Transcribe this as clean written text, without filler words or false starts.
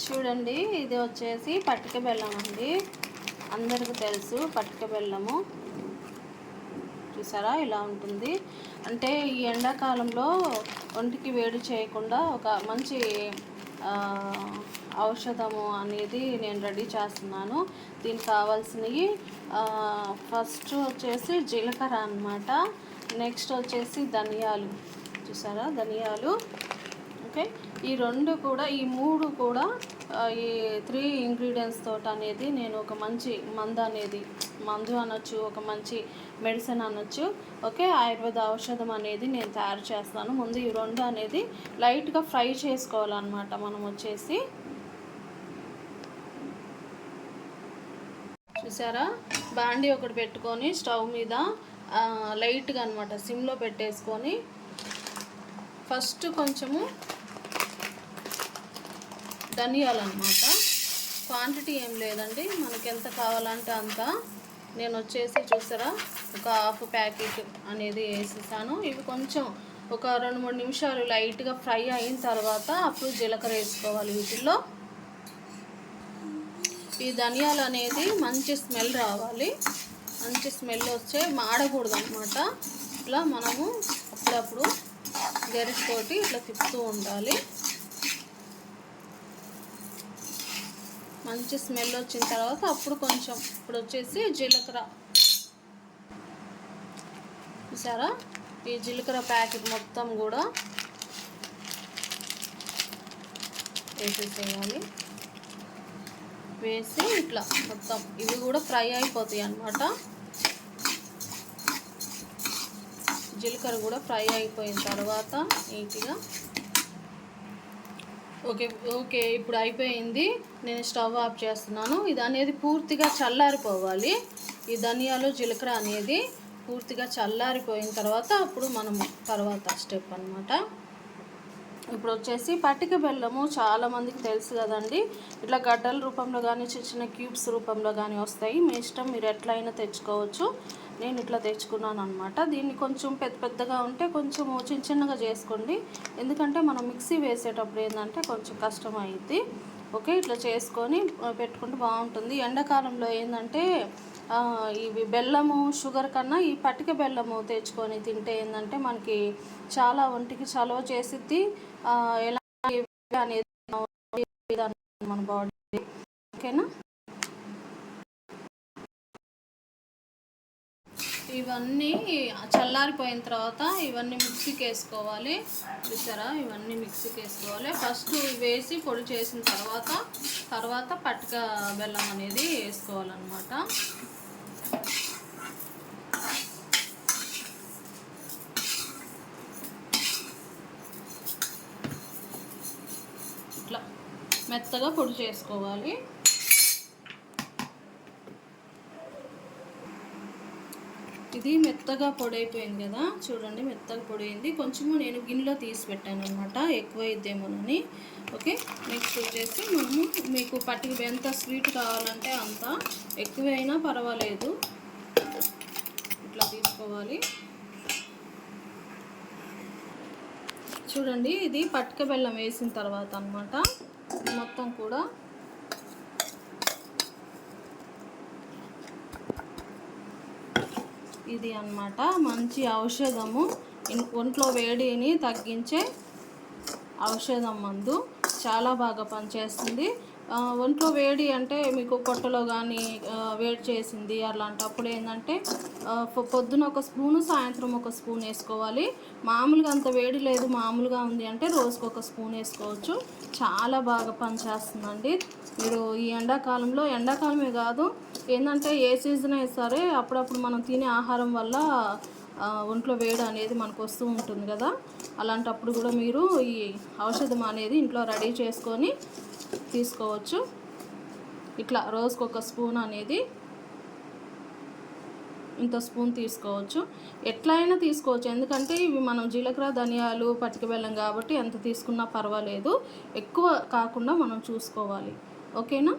చూడండి, ఇది వచ్చేసి పటిక బెల్లం అండి. అందరికీ తెలుసు పటిక బెల్లము. చూసారా ఇలా ఉంటుంది. అంటే ఈ ఎండాకాలంలో ఒంటికి వేడి చేయకుండా ఒక మంచి ఔషధము అనేది నేను రెడీ చేస్తున్నాను. దీనికి కావాల్సినవి ఫస్ట్ వచ్చేసి జీలకర్ర అన్నమాట. నెక్స్ట్ వచ్చేసి ధనియాలు. చూసారా ధనియాలు. ఓకే, ఈ రెండు కూడా, ఈ మూడు కూడా, ఈ 3 ఇంగ్రీడియంట్స్ తోటి అనేది నేను ఒక మంచి మందు అనొచ్చు, ఒక మంచి మెడిసిన్ అనొచ్చు. ఓకే, ఆయుర్వేద ఔషధం అనేది నేను తయారు చేస్తాను. ముందు ఈ రెండు అనేది లైట్గా ఫ్రై చేసుకోవాలన్నమాట. మనం వచ్చేసి చూసారా, బాండీ ఒకటి పెట్టుకొని స్టవ్ మీద లైట్గా అనమాట సిమ్లో పెట్టేసుకొని ఫస్ట్ కొంచెము ధనియాలు అనమాట. క్వాంటిటీ ఏం లేదండి, మనకి ఎంత కావాలంటే అంత. నేను వచ్చేసి చూసారా ఒక హాఫ్ ప్యాకెట్ అనేది వేసేసాను. ఇవి కొంచెం ఒక 2-3 నిమిషాలు లైట్గా ఫ్రై అయిన తర్వాత అప్పుడు జీలకర్ర వేసుకోవాలి. వీటిల్లో ఈ ధనియాలు అనేది మంచి స్మెల్ రావాలి. మంచి స్మెల్ వచ్చే మాడకూడదు అనమాట. ఇట్లా మనము అప్పుడప్పుడు గరిటెతోటి ఇట్లా తిప్పుతూ ఉండాలి. మంచి స్మెల్ వచ్చిన తర్వాత అప్పుడు కొంచెం ఇప్పుడు వచ్చేసి జీలకర్ర. చూసారా, ఈ జీలకర్ర ప్యాకెట్ మొత్తం కూడా వేసేసేయాలి. వేసి ఇట్లా మొత్తం ఇవి కూడా ఫ్రై అయిపోతాయి అన్నమాట. జీలకర్ర కూడా ఫ్రై అయిపోయిన తర్వాత నీట్గా ఓకే ఇప్పుడు అయిపోయింది. నేను స్టవ్ ఆఫ్ చేస్తున్నాను. ఇది అనేది పూర్తిగా చల్లారిపోవాలి. ఈ ధనియాలు జీలకర్ర అనేది పూర్తిగా చల్లారిపోయిన తర్వాత అప్పుడు మనము తర్వాత స్టెప్ అన్నమాట. ఇప్పుడు వచ్చేసి పటిక బెల్లము చాలామందికి తెలుసు కదండి. ఇట్లా గడ్డల రూపంలో కానీ చిన్న చిన్న క్యూబ్స్ రూపంలో కానీ వస్తాయి. మీ ఇష్టం, మీరు ఎట్లయినా తెచ్చుకోవచ్చు. నేను ఇట్లా తెచ్చుకున్నాను అనమాట. దీన్ని కొంచెం పెద్దగా ఉంటే కొంచెం చిన్నగా చేసుకోండి. ఎందుకంటే మనం మిక్సీ వేసేటప్పుడు ఏంటంటే కొంచెం కష్టం అయ్యిద్ది. ఓకే, ఇట్లా చేసుకొని పెట్టుకుంటే బాగుంటుంది. ఎండాకాలంలో ఏంటంటే ఇవి బెల్లము షుగర్ కన్నా ఈ పటిక బెల్లము తెచ్చుకొని తింటే ఏంటంటే మనకి చాలా ఒంటికి చలవ చేసిద్ది. ఎలా అనేది మన బాడీ. ఓకేనా, ఇవన్నీ చల్లారిపోయిన తర్వాత ఇవన్నీ మిక్సీకి వేసుకోవాలి. చూసారా, ఇవన్నీ మిక్సీకి వేసుకోవాలి. ఫస్ట్ వేసి పొడి చేసిన తర్వాత పటిక బెల్లం అనేది వేసుకోవాలన్నమాట. ఇట్లా మెత్తగా పొడి చేసుకోవాలి. ఇది మెత్తగా పొడి అయిపోయింది కదా, చూడండి మెత్తగా పొడి అయింది. కొంచెము నేను గిన్నెలో తీసి పెట్టాను అనమాట, ఎక్కువ అయిద్దేమోనని. ఓకే, నెక్స్ట్ వచ్చేసి మనము మీకు పట్టిక ఎంత స్వీట్ కావాలంటే అంత, ఎక్కువైనా పర్వాలేదు. ఇట్లా తీసుకోవాలి. చూడండి, ఇది పటిక బెల్లం వేసిన తర్వాత అన్నమాట మొత్తం కూడా ఇది అన్నమాట మంచి ఔషధము. ఒంట్లో వేడిని తగ్గించే ఔషధం మందు. చాలా బాగా పనిచేస్తుంది. ఒంట్లో వేడి అంటే మీకు పొట్టలో కానీ వేడి చేసింది అలాంటప్పుడు ఏంటంటే పొద్దున ఒక స్పూను, సాయంత్రం ఒక స్పూన్ వేసుకోవాలి. మామూలుగా అంత వేడి లేదు, మామూలుగా ఉంది అంటే రోజుకు ఒక స్పూన్ వేసుకోవచ్చు. చాలా బాగా పనిచేస్తుందండి. మీరు ఈ ఎండాకాలమే కాదు, ఏంటంటే ఏ సీజన్ అయినా సరే అప్పుడప్పుడు మనం తినే ఆహారం వల్ల ఒంట్లో వేడి అనేది మనకు వస్తూ ఉంటుంది కదా. అలాంటప్పుడు కూడా మీరు ఈ ఔషధం అనేది ఇంట్లో రెడీ చేసుకొని తీసుకోవచ్చు. ఇట్లా రోజుకు ఒక స్పూన్ అనేది, ఇంత స్పూన్ తీసుకోవచ్చు. ఎట్లయినా తీసుకోవచ్చు, ఎందుకంటే ఇవి మనం జీలకర్ర ధనియాలు పటిక బెల్లం కాబట్టి ఎంత తీసుకున్నా పర్వాలేదు. ఎక్కువ కాకుండా మనం చూసుకోవాలి. ఓకేనా.